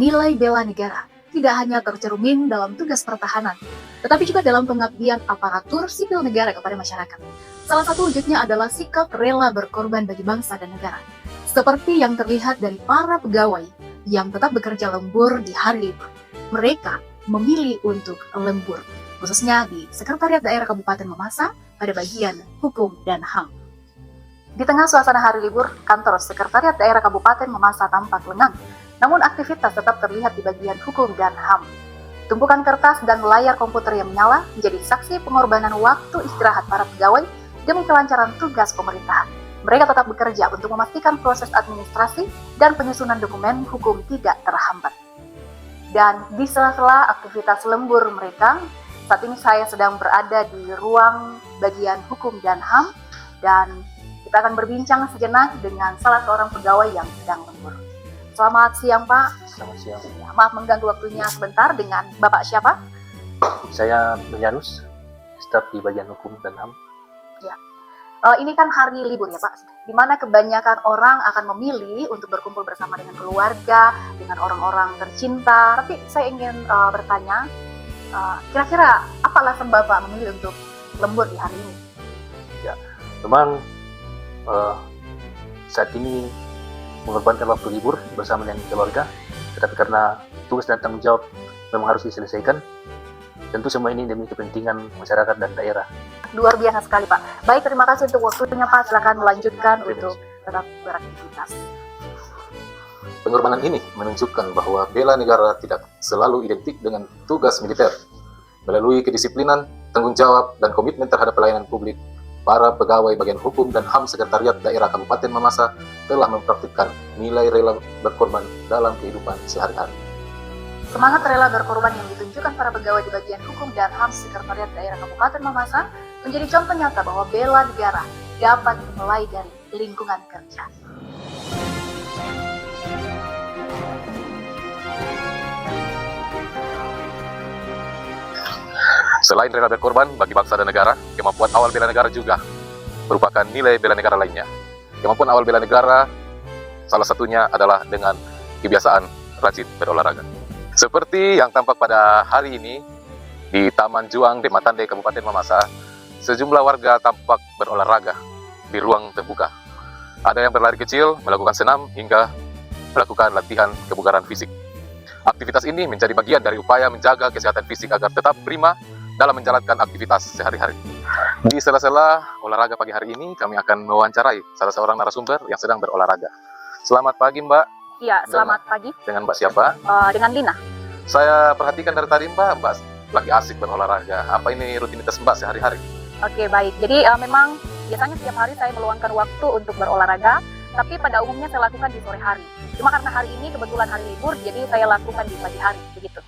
nilai bela negara tidak hanya tercermin dalam tugas pertahanan, tetapi juga dalam pengabdian aparatur sipil negara kepada masyarakat. Salah satu wujudnya adalah sikap rela berkorban bagi bangsa dan negara, seperti yang terlihat dari para pegawai yang tetap bekerja lembur di hari libur. Mereka memilih untuk lembur, khususnya di Sekretariat Daerah Kabupaten Mamasa pada bagian Hukum dan HAM. Di tengah suasana hari libur, kantor Sekretariat Daerah Kabupaten Mamasa tampak lengang, namun aktivitas tetap terlihat di bagian Hukum dan HAM. Tumpukan kertas dan layar komputer yang menyala menjadi saksi pengorbanan waktu istirahat para pegawai demi kelancaran tugas pemerintahan. Mereka tetap bekerja untuk memastikan proses administrasi dan penyusunan dokumen hukum tidak terhambat. Dan di sela-sela aktivitas lembur mereka, saat ini saya sedang berada di ruang bagian Hukum dan HAM, dan kita akan berbincang sejenak dengan salah seorang pegawai yang sedang lembur. Selamat siang, Pak. Selamat siang. Ya, maaf mengganggu waktunya sebentar. Dengan Bapak siapa? Saya Benyanus, staf di bagian Hukum dan HAM. Ya. Ini kan hari libur ya, Pak, di mana kebanyakan orang akan memilih untuk berkumpul bersama dengan keluarga, dengan orang-orang tercinta. Tapi saya ingin bertanya, kira-kira apa alasan Bapak memilih untuk lembur di hari ini? Ya, memang saat ini mengorbankan waktu libur bersama dengan keluarga, tetapi karena tugas dan tanggung jawab memang harus diselesaikan. Tentu semua ini demi kepentingan masyarakat dan daerah. Luar biasa sekali, Pak. Baik, terima kasih untuk waktunya, Pak. Silakan melanjutkan untuk tetap beraktivitas. Pengorbanan ini menunjukkan bahwa bela negara tidak selalu identik dengan tugas militer. Melalui kedisiplinan, tanggung jawab, dan komitmen terhadap pelayanan publik, para pegawai bagian Hukum dan HAM Sekretariat Daerah Kabupaten Mamasa telah mempraktikkan nilai rela berkorban dalam kehidupan sehari-hari. Semangat rela berkorban yang ditunjukkan para pegawai di bagian Hukum dan HAM Sekretariat Daerah Kabupaten Mamasa menjadi contoh nyata bahwa bela negara dapat dimulai dari lingkungan kerja. Selain rela berkorban bagi bangsa dan negara, kemampuan awal bela negara juga merupakan nilai bela negara lainnya. Kemampuan awal bela negara salah satunya adalah dengan kebiasaan rajin berolahraga. Seperti yang tampak pada hari ini di Taman Juang Dematande Kabupaten Mamasa, sejumlah warga tampak berolahraga di ruang terbuka. Ada yang berlari kecil, melakukan senam, hingga melakukan latihan kebugaran fisik. Aktivitas ini menjadi bagian dari upaya menjaga kesehatan fisik agar tetap prima dalam menjalankan aktivitas sehari-hari. Di sela-sela olahraga pagi hari ini, kami akan mewawancarai salah seorang narasumber yang sedang berolahraga. Selamat pagi, Mbak. Iya, selamat pagi. Dengan Mbak siapa? Dengan Lina. Saya perhatikan dari tadi Mbak lagi asik berolahraga. Apa ini rutinitas Mbak sehari-hari? Oke, baik. Jadi memang biasanya setiap hari saya meluangkan waktu untuk berolahraga, tapi pada umumnya saya lakukan di sore hari. Cuma karena hari ini kebetulan hari libur, jadi saya lakukan di pagi hari, begitu.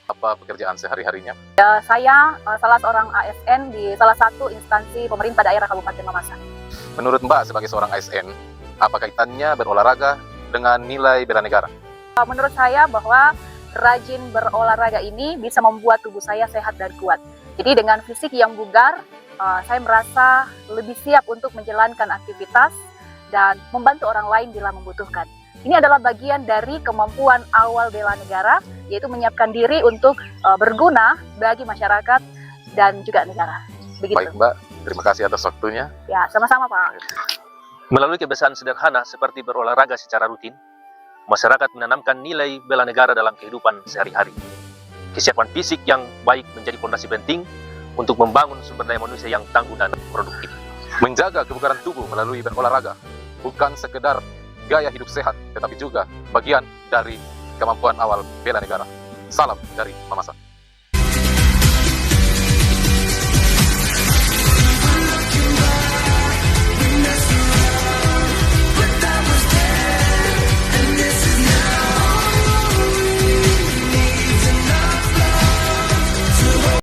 Apa pekerjaan sehari-harinya? Saya salah seorang ASN di salah satu instansi pemerintah daerah Kabupaten Mamasa. Menurut Mbak sebagai seorang ASN, apa kaitannya berolahraga dengan nilai bela negara? Menurut saya bahwa rajin berolahraga ini bisa membuat tubuh saya sehat dan kuat. Jadi dengan fisik yang bugar, saya merasa lebih siap untuk menjalankan aktivitas dan membantu orang lain bila membutuhkan. Ini adalah bagian dari kemampuan awal bela negara, yaitu menyiapkan diri untuk berguna bagi masyarakat dan juga negara. Begitu. Baik Mbak, terima kasih atas waktunya. Ya, sama-sama Pak. Melalui kebiasaan sederhana seperti berolahraga secara rutin, masyarakat menanamkan nilai bela negara dalam kehidupan sehari-hari. Kesiapan fisik yang baik menjadi fondasi penting untuk membangun sumber daya manusia yang tangguh dan produktif. Menjaga kebugaran tubuh melalui berolahraga bukan sekedar gaya hidup sehat, tetapi juga bagian dari kemampuan awal bela negara. Salam dari Mamasa.